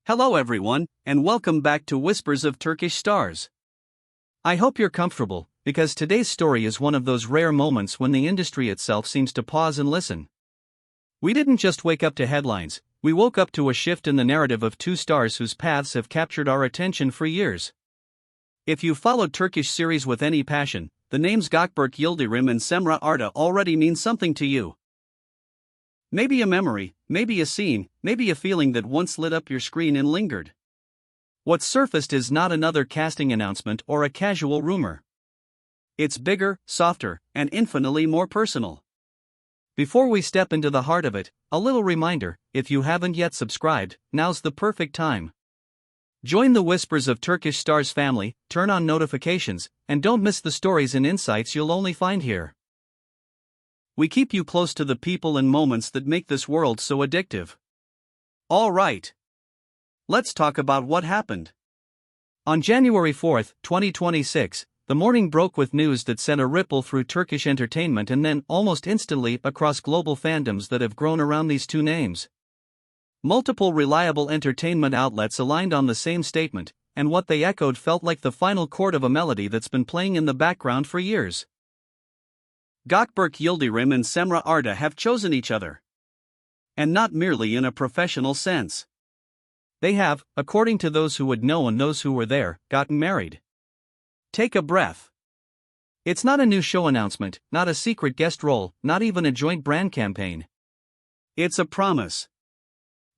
Hello everyone, and welcome back to Whispers of Turkish Stars. I hope you're comfortable, because today's story is one of those rare moments when the industry itself seems to pause and listen. We didn't just wake up to headlines, we woke up to a shift in the narrative of two stars whose paths have captured our attention for years. If you followed Turkish series with any passion, the names Gökberk Yildirim and Cemre Arda already mean something to you. Maybe a memory, maybe a scene, maybe a feeling that once lit up your screen and lingered. What surfaced is not another casting announcement or a casual rumor. It's bigger, softer, and infinitely more personal. Before we step into the heart of it, a little reminder: if you haven't yet subscribed, now's the perfect time. Join the Whispers of Turkish Stars family, turn on notifications, and don't miss the stories and insights you'll only find here. We keep you close to the people and moments that make this world so addictive. All right. Let's talk about what happened. On January 4, 2026, the morning broke with news that sent a ripple through Turkish entertainment and then, almost instantly, across global fandoms that have grown around these two names. Multiple reliable entertainment outlets aligned on the same statement, and what they echoed felt like the final chord of a melody that's been playing in the background for years. Gökberk Yildirim and Cemre Arda have chosen each other. And not merely in a professional sense. They have, according to those who would know and those who were there, gotten married. Take a breath. It's not a new show announcement, not a secret guest role, not even a joint brand campaign. It's a promise.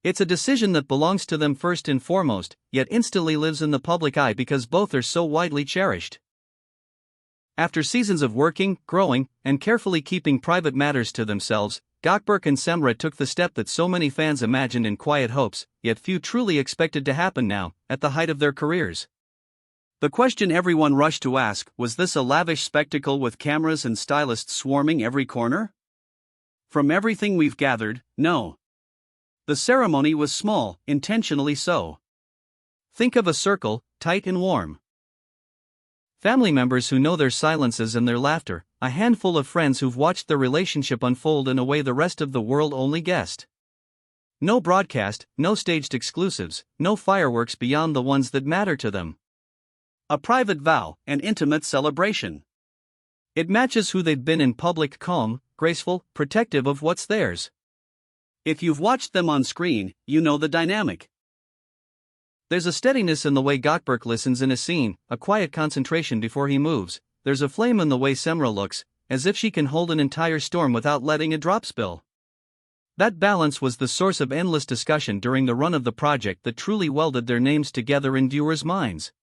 It's a decision that belongs to them first and foremost, yet instantly lives in the public eye because both are so widely cherished. After seasons of working, growing, and carefully keeping private matters to themselves, Gökberk and Cemre took the step that so many fans imagined in quiet hopes, yet few truly expected to happen now, at the height of their careers. The question everyone rushed to ask: was this a lavish spectacle with cameras and stylists swarming every corner? From everything we've gathered, no. The ceremony was small, intentionally so. Think of a circle, tight and warm. Family members who know their silences and their laughter, a handful of friends who've watched their relationship unfold in a way the rest of the world only guessed. No broadcast, no staged exclusives, no fireworks beyond the ones that matter to them. A private vow, an intimate celebration. It matches who they've been in public: calm, graceful, protective of what's theirs. If you've watched them on screen, you know the dynamic. There's a steadiness in the way Gökberk listens in a scene, a quiet concentration before he moves. There's a flame in the way Cemre looks, as if she can hold an entire storm without letting a drop spill. That balance was the source of endless discussion during the run of the project that truly welded their names together in viewers' minds.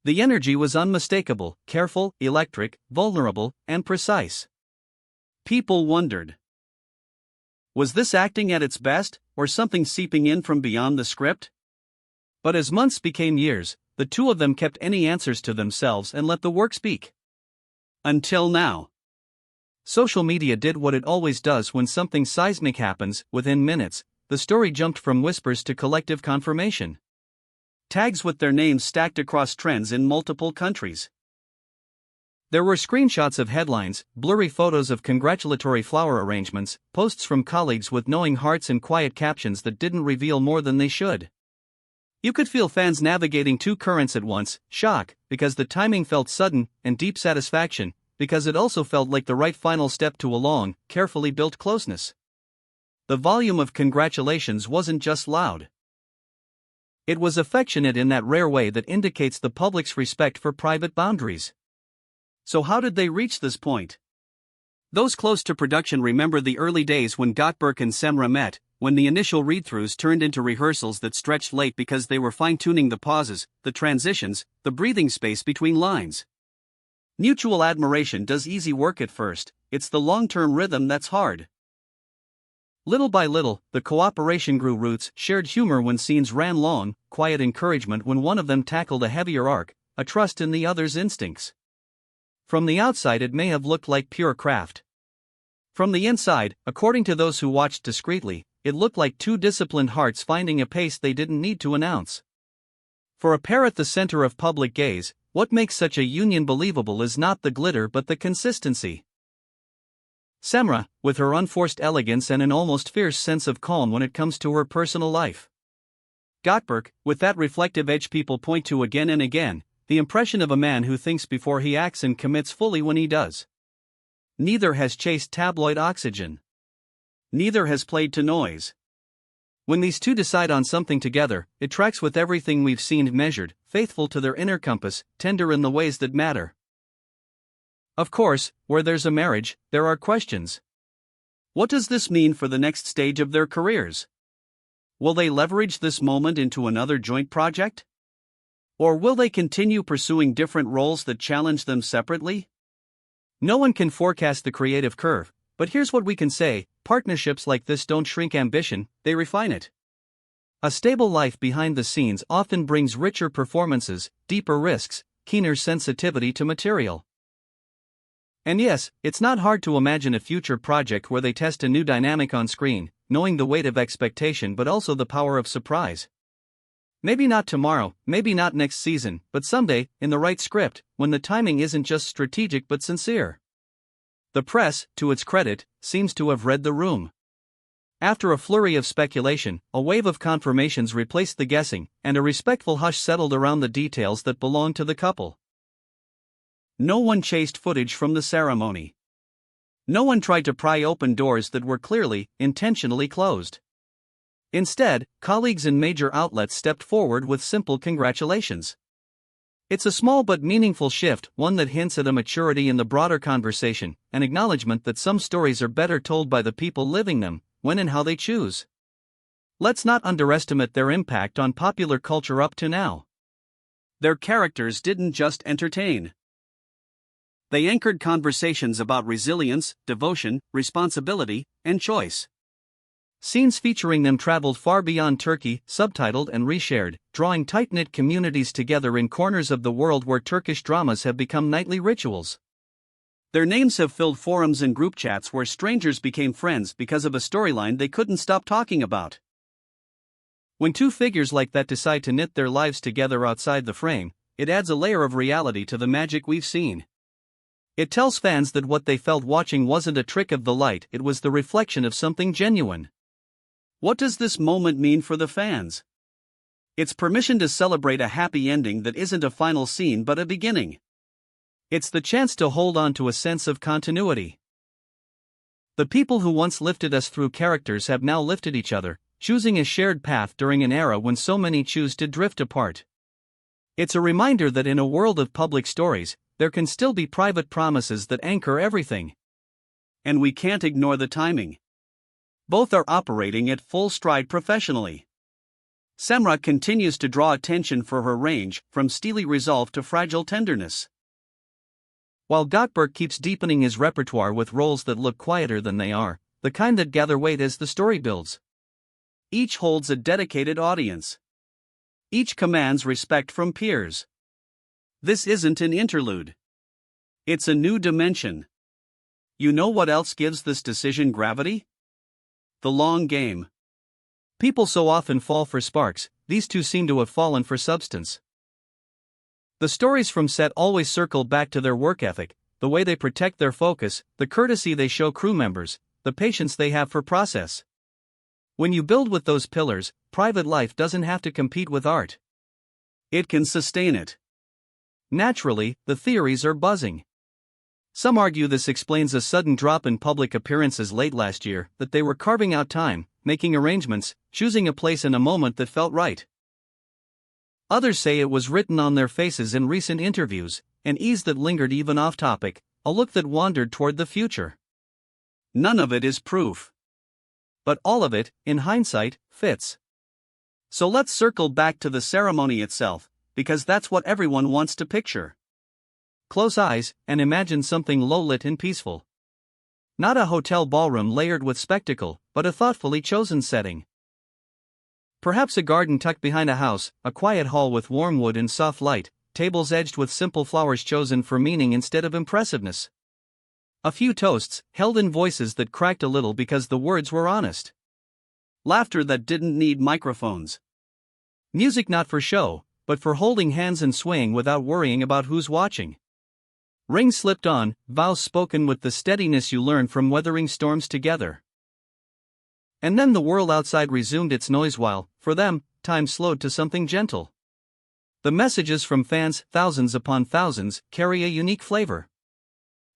The energy was unmistakable, careful, electric, vulnerable, and precise. People wondered: was this acting at its best, or something seeping in from beyond the script? But as months became years, the two of them kept any answers to themselves and let the work speak. Until now. Social media did what it always does when something seismic happens. Within minutes, the story jumped from whispers to collective confirmation. Tags with their names stacked across trends in multiple countries. There were screenshots of headlines, blurry photos of congratulatory flower arrangements, posts from colleagues with knowing hearts, and quiet captions that didn't reveal more than they should. You could feel fans navigating two currents at once: shock, because the timing felt sudden, and deep satisfaction, because it also felt like the right final step to a long, carefully built closeness. The volume of congratulations wasn't just loud. It was affectionate in that rare way that indicates the public's respect for private boundaries. So how did they reach this point? Those close to production remember the early days when Gökberk and Cemre met, when the initial read-throughs turned into rehearsals that stretched late because they were fine-tuning the pauses, the transitions, the breathing space between lines. Mutual admiration does easy work at first, it's the long-term rhythm that's hard. Little by little, the cooperation grew roots: shared humor when scenes ran long, quiet encouragement when one of them tackled a heavier arc, a trust in the other's instincts. From the outside it may have looked like pure craft. From the inside, according to those who watched discreetly, it looked like two disciplined hearts finding a pace they didn't need to announce. For a pair at the center of public gaze, what makes such a union believable is not the glitter but the consistency. Cemre, with her unforced elegance and an almost fierce sense of calm when it comes to her personal life. Gökberk, with that reflective edge people point to again and again, the impression of a man who thinks before he acts and commits fully when he does. Neither has chased tabloid oxygen. Neither has played to noise. When these two decide on something together, it tracks with everything we've seen, measured, faithful to their inner compass, tender in the ways that matter. Of course, where there's a marriage, there are questions. What does this mean for the next stage of their careers? Will they leverage this moment into another joint project? Or will they continue pursuing different roles that challenge them separately? No one can forecast the creative curve, but here's what we can say: partnerships like this don't shrink ambition, they refine it. A stable life behind the scenes often brings richer performances, deeper risks, keener sensitivity to material. And yes, it's not hard to imagine a future project where they test a new dynamic on screen, knowing the weight of expectation but also the power of surprise. Maybe not tomorrow, maybe not next season, but someday, in the right script, when the timing isn't just strategic but sincere. The press, to its credit, seems to have read the room. After a flurry of speculation, a wave of confirmations replaced the guessing, and a respectful hush settled around the details that belonged to the couple. No one chased footage from the ceremony. No one tried to pry open doors that were clearly, intentionally closed. Instead, colleagues in major outlets stepped forward with simple congratulations. It's a small but meaningful shift, one that hints at a maturity in the broader conversation, an acknowledgement that some stories are better told by the people living them, when and how they choose. Let's not underestimate their impact on popular culture up to now. Their characters didn't just entertain. They anchored conversations about resilience, devotion, responsibility, and choice. Scenes featuring them traveled far beyond Turkey, subtitled and reshared, drawing tight-knit communities together in corners of the world where Turkish dramas have become nightly rituals. Their names have filled forums and group chats where strangers became friends because of a storyline they couldn't stop talking about. When two figures like that decide to knit their lives together outside the frame, it adds a layer of reality to the magic we've seen. It tells fans that what they felt watching wasn't a trick of the light, it was the reflection of something genuine. What does this moment mean for the fans? It's permission to celebrate a happy ending that isn't a final scene but a beginning. It's the chance to hold on to a sense of continuity. The people who once lifted us through characters have now lifted each other, choosing a shared path during an era when so many choose to drift apart. It's a reminder that in a world of public stories, there can still be private promises that anchor everything. And we can't ignore the timing. Both are operating at full stride professionally. Cemre continues to draw attention for her range, from steely resolve to fragile tenderness. While Gökberk keeps deepening his repertoire with roles that look quieter than they are, the kind that gather weight as the story builds. Each holds a dedicated audience. Each commands respect from peers. This isn't an interlude. It's a new dimension. You know what else gives this decision gravity? The long game. People so often fall for sparks, these two seem to have fallen for substance. The stories from set always circle back to their work ethic, the way they protect their focus, the courtesy they show crew members, the patience they have for process. When you build with those pillars, private life doesn't have to compete with art. It can sustain it. Naturally, the theories are buzzing. Some argue this explains a sudden drop in public appearances late last year, that they were carving out time, making arrangements, choosing a place in a moment that felt right. Others say it was written on their faces in recent interviews, an ease that lingered even off topic, a look that wandered toward the future. None of it is proof. But all of it, in hindsight, fits. So let's circle back to the ceremony itself, because that's what everyone wants to picture. Close eyes, and imagine something low-lit and peaceful. Not a hotel ballroom layered with spectacle, but a thoughtfully chosen setting. Perhaps a garden tucked behind a house, a quiet hall with warm wood and soft light, tables edged with simple flowers chosen for meaning instead of impressiveness. A few toasts, held in voices that cracked a little because the words were honest. Laughter that didn't need microphones. Music not for show, but for holding hands and swaying without worrying about who's watching. Rings slipped on, vows spoken with the steadiness you learn from weathering storms together. And then the world outside resumed its noise while, for them, time slowed to something gentle. The messages from fans, thousands upon thousands, carry a unique flavor.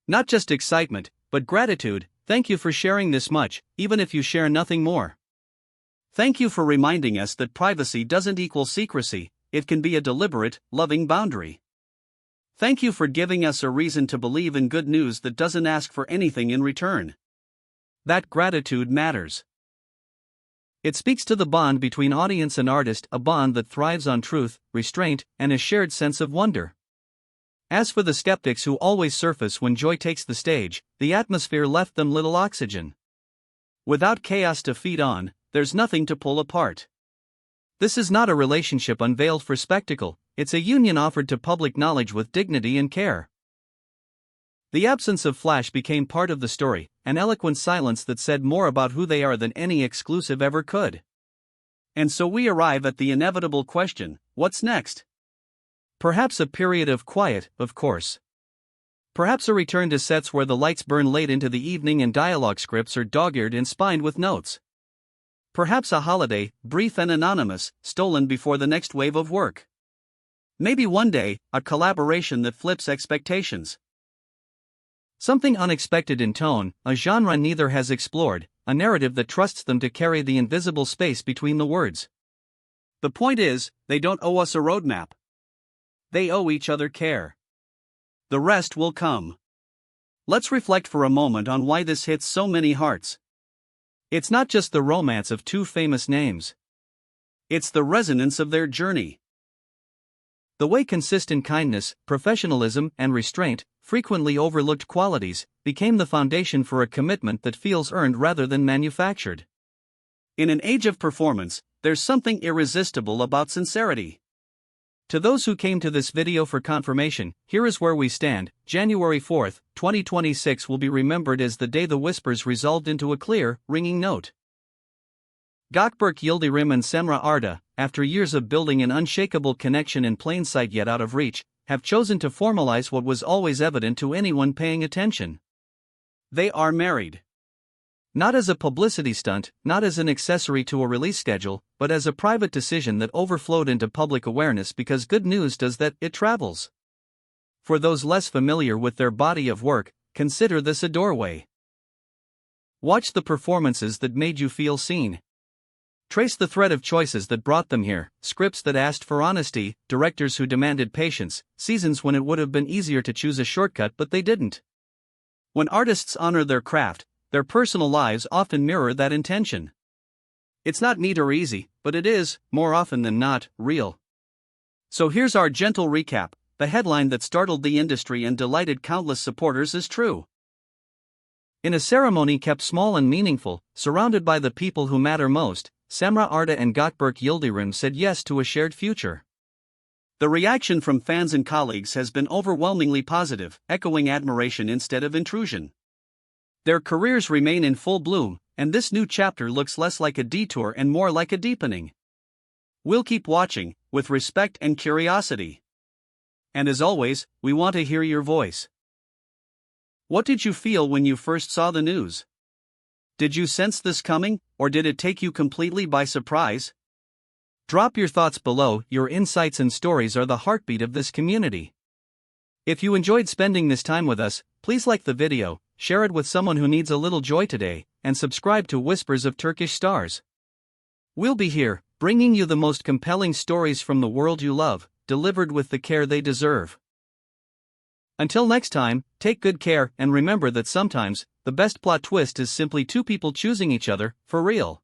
Not just excitement, but gratitude. Thank you for sharing this much, even if you share nothing more. Thank you for reminding us that privacy doesn't equal secrecy, it can be a deliberate, loving boundary. Thank you for giving us a reason to believe in good news that doesn't ask for anything in return. That gratitude matters. It speaks to the bond between audience and artist, a bond that thrives on truth, restraint, and a shared sense of wonder. As for the skeptics who always surface when joy takes the stage, the atmosphere left them little oxygen. Without chaos to feed on, there's nothing to pull apart. This is not a relationship unveiled for spectacle, it's a union offered to public knowledge with dignity and care. The absence of flash became part of the story, an eloquent silence that said more about who they are than any exclusive ever could. And so we arrive at the inevitable question, what's next? Perhaps a period of quiet, of course. Perhaps a return to sets where the lights burn late into the evening and dialogue scripts are dog-eared and spined with notes. Perhaps a holiday, brief and anonymous, stolen before the next wave of work. Maybe one day, a collaboration that flips expectations. Something unexpected in tone, a genre neither has explored, a narrative that trusts them to carry the invisible space between the words. The point is, they don't owe us a roadmap. They owe each other care. The rest will come. Let's reflect for a moment on why this hits so many hearts. It's not just the romance of two famous names. It's the resonance of their journey. The way consistent kindness, professionalism, and restraint, frequently overlooked qualities, became the foundation for a commitment that feels earned rather than manufactured. In an age of performance, there's something irresistible about sincerity. To those who came to this video for confirmation, here is where we stand. January 4th, 2026 will be remembered as the day the whispers resolved into a clear, ringing note. Gökberk Yildirim and Cemre Arda, after years of building an unshakable connection in plain sight yet out of reach, have chosen to formalize what was always evident to anyone paying attention. They are married. Not as a publicity stunt, not as an accessory to a release schedule, but as a private decision that overflowed into public awareness because good news does that, it travels. For those less familiar with their body of work, consider this a doorway. Watch the performances that made you feel seen. Trace the thread of choices that brought them here, scripts that asked for honesty, directors who demanded patience, seasons when it would have been easier to choose a shortcut but they didn't. When artists honor their craft, their personal lives often mirror that intention. It's not neat or easy, but it is, more often than not, real. So here's our gentle recap. The headline that startled the industry and delighted countless supporters is true. In a ceremony kept small and meaningful, surrounded by the people who matter most, Cemre Arda and Gökberk Yildirim said yes to a shared future. The reaction from fans and colleagues has been overwhelmingly positive, echoing admiration instead of intrusion. Their careers remain in full bloom, and this new chapter looks less like a detour and more like a deepening. We'll keep watching, with respect and curiosity. And as always, we want to hear your voice. What did you feel when you first saw the news? Did you sense this coming, or did it take you completely by surprise? Drop your thoughts below. Your insights and stories are the heartbeat of this community. If you enjoyed spending this time with us, please like the video, share it with someone who needs a little joy today, and subscribe to Whispers of Turkish Stars. We'll be here, bringing you the most compelling stories from the world you love, delivered with the care they deserve. Until next time, take good care and remember that sometimes, the best plot twist is simply two people choosing each other, for real.